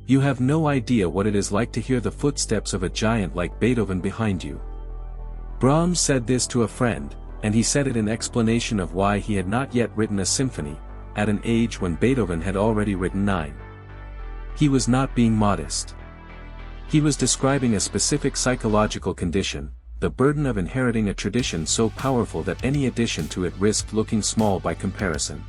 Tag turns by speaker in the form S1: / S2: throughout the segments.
S1: You have no idea what it is like to hear the footsteps of a giant like Beethoven behind you. Brahms said this to a friend, and he said it in explanation of why he had not yet written a symphony, at an age when Beethoven had already written 9. He was not being modest. He was describing a specific psychological condition, the burden of inheriting a tradition so powerful that any addition to it risked looking small by comparison.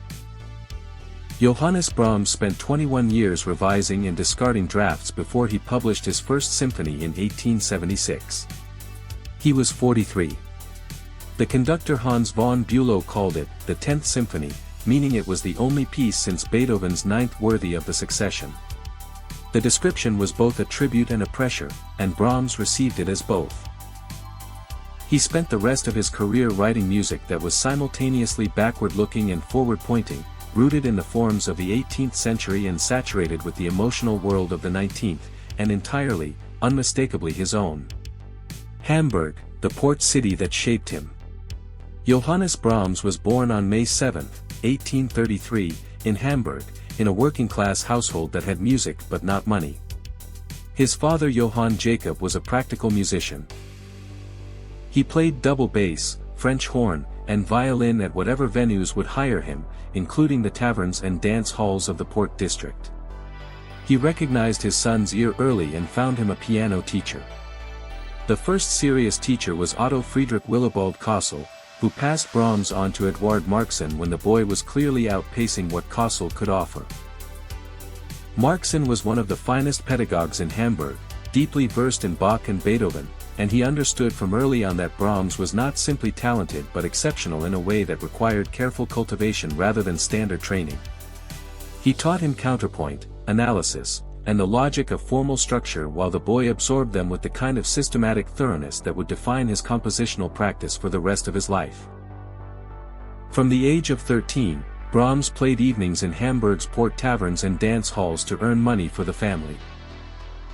S1: Johannes Brahms spent 21 years revising and discarding drafts before he published his first symphony in 1876. He was 43. The conductor Hans von Bülow called it the 10th Symphony, meaning it was the only piece since Beethoven's 9th worthy of the succession. The description was both a tribute and a pressure, and Brahms received it as both. He spent the rest of his career writing music that was simultaneously backward-looking and forward-pointing, rooted in the forms of the 18th century and saturated with the emotional world of the 19th, and entirely, unmistakably his own. Hamburg, the port city that shaped him. Johannes Brahms was born on May 7, 1833, in Hamburg, in a working-class household that had music but not money. His father Johann Jacob was a practical musician. He played double bass, French horn, and violin at whatever venues would hire him, including the taverns and dance halls of the port district. He recognized his son's ear early and found him a piano teacher. The first serious teacher was Otto Friedrich Willibald Kossel, who passed Brahms on to Eduard Marxsen when the boy was clearly outpacing what Kossel could offer. Marxsen was one of the finest pedagogues in Hamburg, deeply versed in Bach and Beethoven, and he understood from early on that Brahms was not simply talented but exceptional in a way that required careful cultivation rather than standard training. He taught him counterpoint, analysis, and the logic of formal structure while the boy absorbed them with the kind of systematic thoroughness that would define his compositional practice for the rest of his life. From the age of 13, Brahms played evenings in Hamburg's port taverns and dance halls to earn money for the family.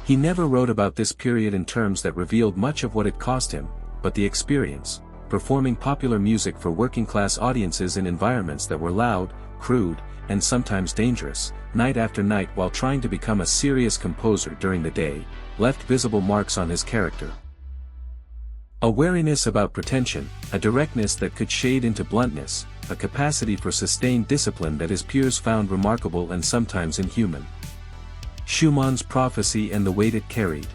S1: He never wrote about this period in terms that revealed much of what it cost him, but the experience, performing popular music for working-class audiences in environments that were loud, crude, and sometimes dangerous, night after night while trying to become a serious composer during the day, left visible marks on his character. A wariness about pretension, a directness that could shade into bluntness, a capacity for sustained discipline that his peers found remarkable and sometimes inhuman. Schumann's prophecy and the weight it carried.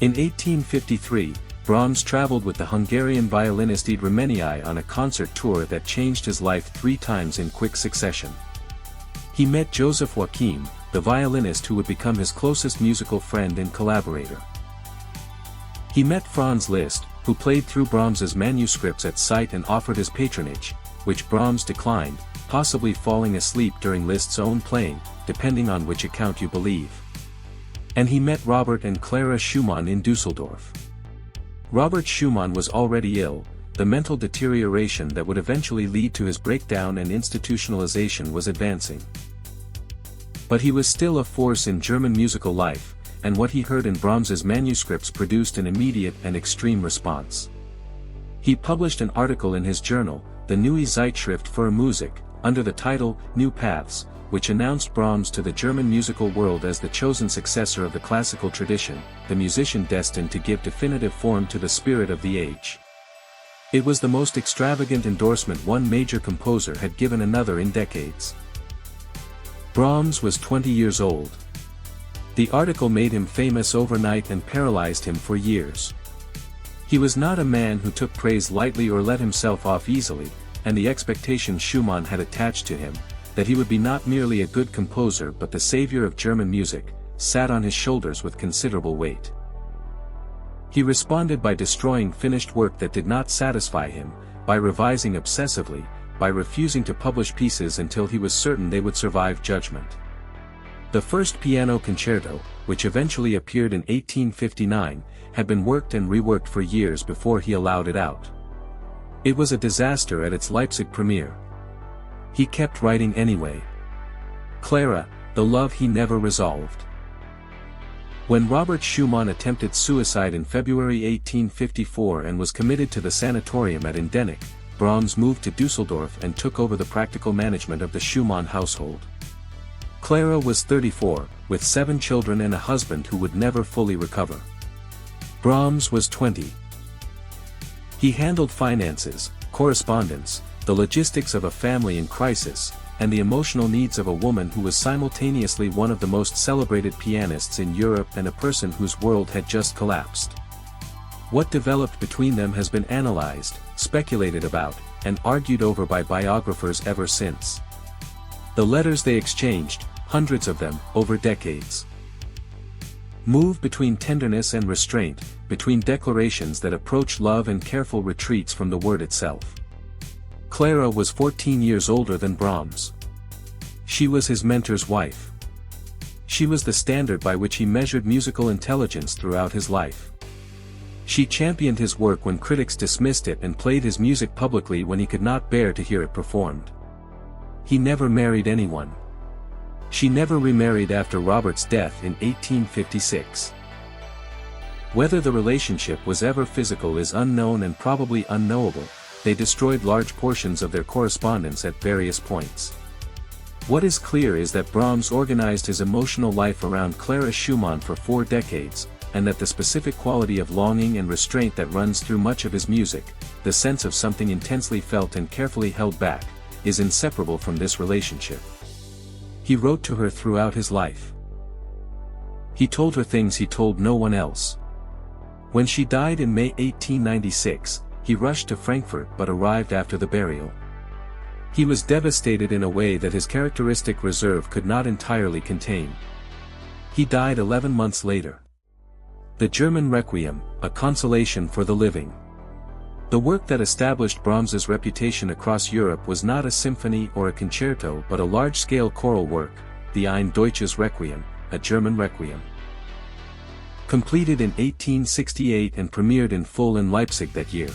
S1: In 1853, Brahms traveled with the Hungarian violinist Ede Remenyi on a concert tour that changed his life 3 times in quick succession. He met Joseph Joachim, the violinist who would become his closest musical friend and collaborator. He met Franz Liszt, who played through Brahms's manuscripts at sight and offered his patronage, which Brahms declined, possibly falling asleep during Liszt's own playing, depending on which account you believe. And he met Robert and Clara Schumann in Dusseldorf. Robert Schumann was already ill, the mental deterioration that would eventually lead to his breakdown and institutionalization was advancing. But he was still a force in German musical life, and what he heard in Brahms's manuscripts produced an immediate and extreme response. He published an article in his journal, the Neue Zeitschrift für Musik, under the title, New Paths, which announced Brahms to the German musical world as the chosen successor of the classical tradition, the musician destined to give definitive form to the spirit of the age. It was the most extravagant endorsement one major composer had given another in decades. Brahms was 20 years old. The article made him famous overnight and paralyzed him for years. He was not a man who took praise lightly or let himself off easily, and the expectation Schumann had attached to him, that he would be not merely a good composer but the savior of German music, sat on his shoulders with considerable weight. He responded by destroying finished work that did not satisfy him, by revising obsessively, by refusing to publish pieces until he was certain they would survive judgment. The first piano concerto, which eventually appeared in 1859, had been worked and reworked for years before he allowed it out. It was a disaster at its Leipzig premiere. He kept writing anyway. Clara, the love he never resolved. When Robert Schumann attempted suicide in February 1854 and was committed to the sanatorium at Endenich, Brahms moved to Dusseldorf and took over the practical management of the Schumann household. Clara was 34, with 7 children and a husband who would never fully recover. Brahms was 20. He handled finances, correspondence, the logistics of a family in crisis, and the emotional needs of a woman who was simultaneously one of the most celebrated pianists in Europe and a person whose world had just collapsed. What developed between them has been analyzed, speculated about, and argued over by biographers ever since. The letters they exchanged, hundreds of them, over decades, move between tenderness and restraint, between declarations that approach love and careful retreats from the word itself. Clara was 14 years older than Brahms. She was his mentor's wife. She was the standard by which he measured musical intelligence throughout his life. She championed his work when critics dismissed it and played his music publicly when he could not bear to hear it performed. He never married anyone. She never remarried after Robert's death in 1856. Whether the relationship was ever physical is unknown and probably unknowable. They destroyed large portions of their correspondence at various points. What is clear is that Brahms organized his emotional life around Clara Schumann for 4 decades, and that the specific quality of longing and restraint that runs through much of his music, the sense of something intensely felt and carefully held back, is inseparable from this relationship. He wrote to her throughout his life. He told her things he told no one else. When she died in May 1896, he rushed to Frankfurt but arrived after the burial. He was devastated in a way that his characteristic reserve could not entirely contain. He died 11 months later. The German Requiem, a consolation for the living. The work that established Brahms's reputation across Europe was not a symphony or a concerto but a large-scale choral work, the Ein Deutsches Requiem, a German Requiem. Completed in 1868 and premiered in full in Leipzig that year.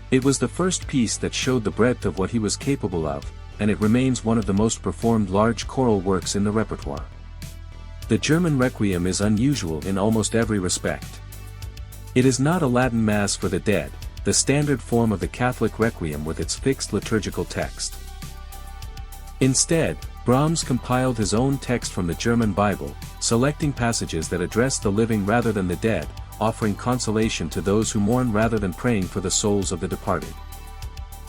S1: It was the first piece that showed the breadth of what he was capable of, and it remains one of the most performed large choral works in the repertoire. The German Requiem is unusual in almost every respect. It is not a Latin Mass for the dead, the standard form of the Catholic Requiem with its fixed liturgical text. Instead, Brahms compiled his own text from the German Bible, selecting passages that address the living rather than the dead, offering consolation to those who mourn rather than praying for the souls of the departed.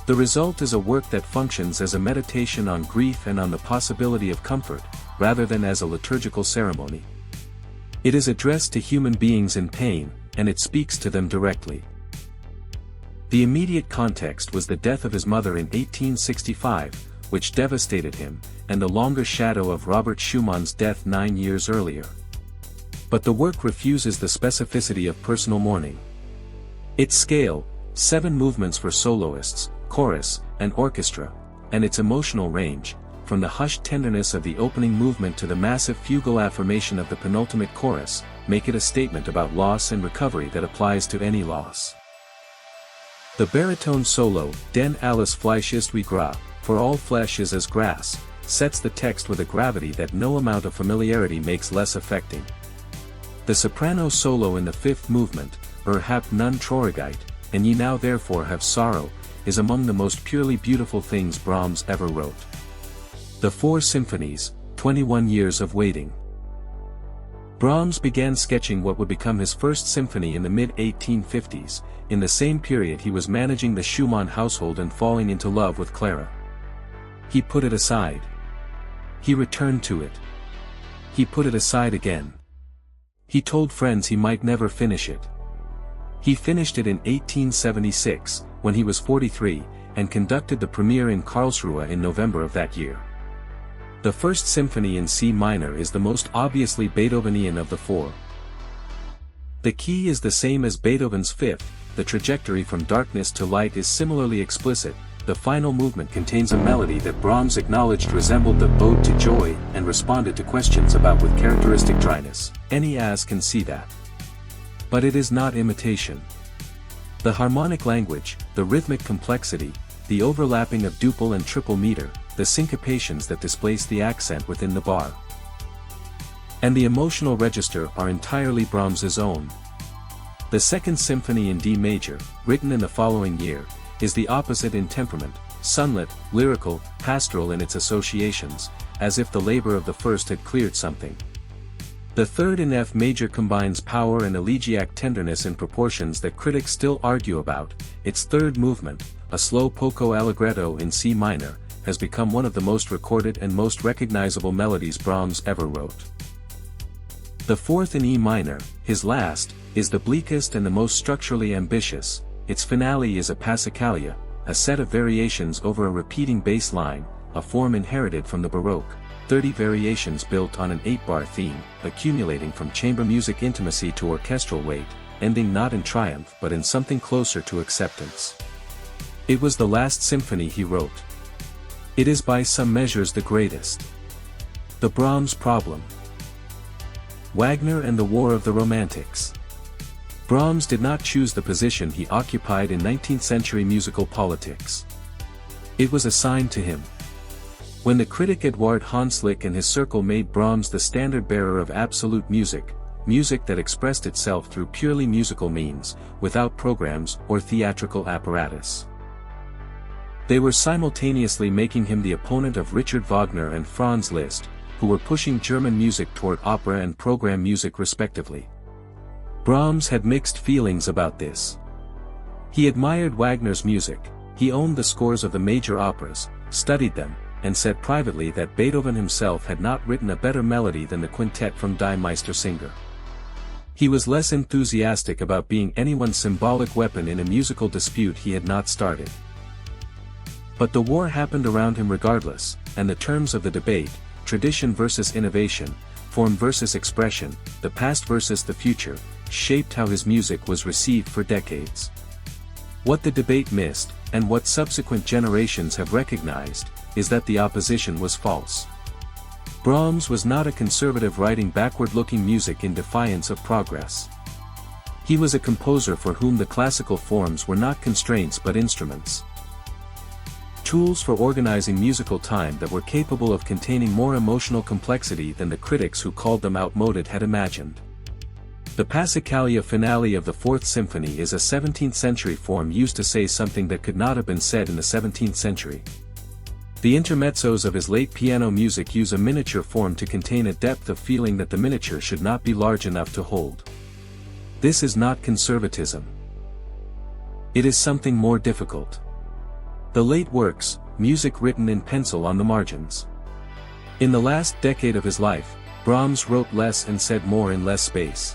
S1: The result is a work that functions as a meditation on grief and on the possibility of comfort, rather than as a liturgical ceremony. It is addressed to human beings in pain, and it speaks to them directly. The immediate context was the death of his mother in 1865, which devastated him, and the longer shadow of Robert Schumann's death 9 years earlier. But the work refuses the specificity of personal mourning. Its scale, 7 movements for soloists, chorus, and orchestra, and its emotional range, from the hushed tenderness of the opening movement to the massive fugal affirmation of the penultimate chorus, make it a statement about loss and recovery that applies to any loss. The baritone solo, "Denn alles Fleisch ist wie Gras," for all flesh is as grass, sets the text with a gravity that no amount of familiarity makes less affecting. The soprano solo in the 5th movement, habt nun Traurigkeit, and ye now therefore have sorrow, is among the most purely beautiful things Brahms ever wrote. The 4 Symphonies, 21 years of waiting. Brahms began sketching what would become his first symphony in the mid-1850s, in the same period he was managing the Schumann household and falling into love with Clara. He put it aside. He returned to it. He put it aside again. He told friends he might never finish it. He finished it in 1876, when he was 43, and conducted the premiere in Karlsruhe in November of that year. The First Symphony in C minor is the most obviously Beethovenian of the 4. The key is the same as Beethoven's 5th, the trajectory from darkness to light is similarly explicit. The final movement contains a melody that Brahms acknowledged resembled the Ode to Joy and responded to questions about with characteristic dryness. Any as can see that. But it is not imitation. The harmonic language, the rhythmic complexity, the overlapping of duple and triple meter, the syncopations that displace the accent within the bar, and the emotional register are entirely Brahms's own. The Second Symphony in D major, written in the following year, is the opposite in temperament, sunlit, lyrical, pastoral in its associations, as if the labor of the first had cleared something. The third in F major combines power and elegiac tenderness in proportions that critics still argue about. Its third movement, a slow poco allegretto in C minor, has become one of the most recorded and most recognizable melodies Brahms ever wrote. The fourth in E minor, his last, is the bleakest and the most structurally ambitious. Its finale is a passacaglia, a set of variations over a repeating bass line, a form inherited from the Baroque, 30 variations built on an 8-bar theme, accumulating from chamber music intimacy to orchestral weight, ending not in triumph but in something closer to acceptance. It was the last symphony he wrote. It is by some measures the greatest. The Brahms Problem. Wagner and the War of the Romantics. Brahms did not choose the position he occupied in 19th-century musical politics. It was assigned to him. When the critic Eduard Hanslick and his circle made Brahms the standard-bearer of absolute music, music that expressed itself through purely musical means, without programs or theatrical apparatus. They were simultaneously making him the opponent of Richard Wagner and Franz Liszt, who were pushing German music toward opera and program music respectively. Brahms had mixed feelings about this. He admired Wagner's music, he owned the scores of the major operas, studied them, and said privately that Beethoven himself had not written a better melody than the quintet from Die Meistersinger. He was less enthusiastic about being anyone's symbolic weapon in a musical dispute he had not started. But the war happened around him regardless, and the terms of the debate, tradition versus innovation, form versus expression, the past versus the future, shaped how his music was received for decades. What the debate missed, and what subsequent generations have recognized, is that the opposition was false. Brahms was not a conservative writing backward-looking music in defiance of progress. He was a composer for whom the classical forms were not constraints but instruments. Tools for organizing musical time that were capable of containing more emotional complexity than the critics who called them outmoded had imagined. The passacaglia finale of the Fourth Symphony is a 17th-century form used to say something that could not have been said in the 17th century. The intermezzos of his late piano music use a miniature form to contain a depth of feeling that the miniature should not be large enough to hold. This is not conservatism. It is something more difficult. The late works, music written in pencil on the margins. In the last decade of his life, Brahms wrote less and said more in less space.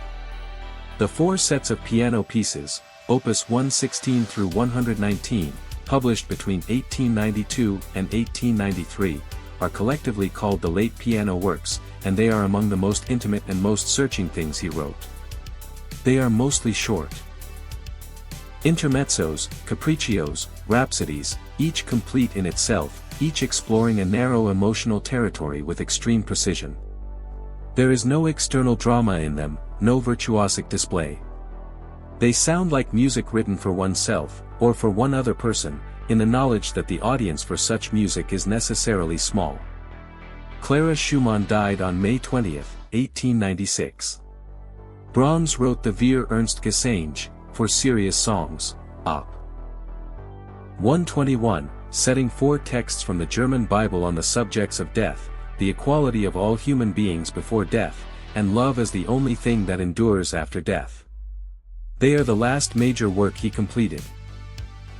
S1: The four sets of piano pieces, Opus 116 through 119, published between 1892 and 1893, are collectively called the late piano works, and they are among the most intimate and most searching things he wrote. They are mostly short. Intermezzos, capriccios, rhapsodies, each complete in itself, each exploring a narrow emotional territory with extreme precision. There is no external drama in them, no virtuosic display. They sound like music written for oneself, or for one other person, in the knowledge that the audience for such music is necessarily small. Clara Schumann died on May 20, 1896. Brahms wrote the Vier Ernst Gesänge, for serious songs, Op. 121, setting four texts from the German Bible on the subjects of death, the equality of all human beings before death, and love as the only thing that endures after death. They are the last major work he completed.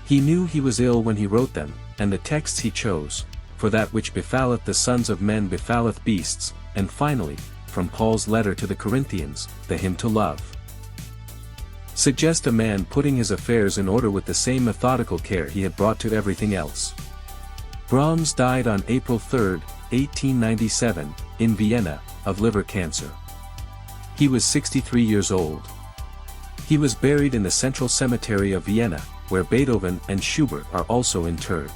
S1: He knew he was ill when he wrote them, and the texts he chose, for that which befalleth the sons of men befalleth beasts, and finally, from Paul's letter to the Corinthians, the hymn to love. Suggest a man putting his affairs in order with the same methodical care he had brought to everything else. Brahms died on April 3, 1897, in Vienna, of liver cancer. He was 63 years old. He was buried in the central cemetery of Vienna, where Beethoven and Schubert are also interred.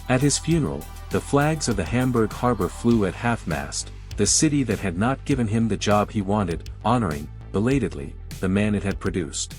S1: At his funeral, the flags of the Hamburg harbor flew at half-mast, the city that had not given him the job he wanted, honoring, belatedly, the man it had produced.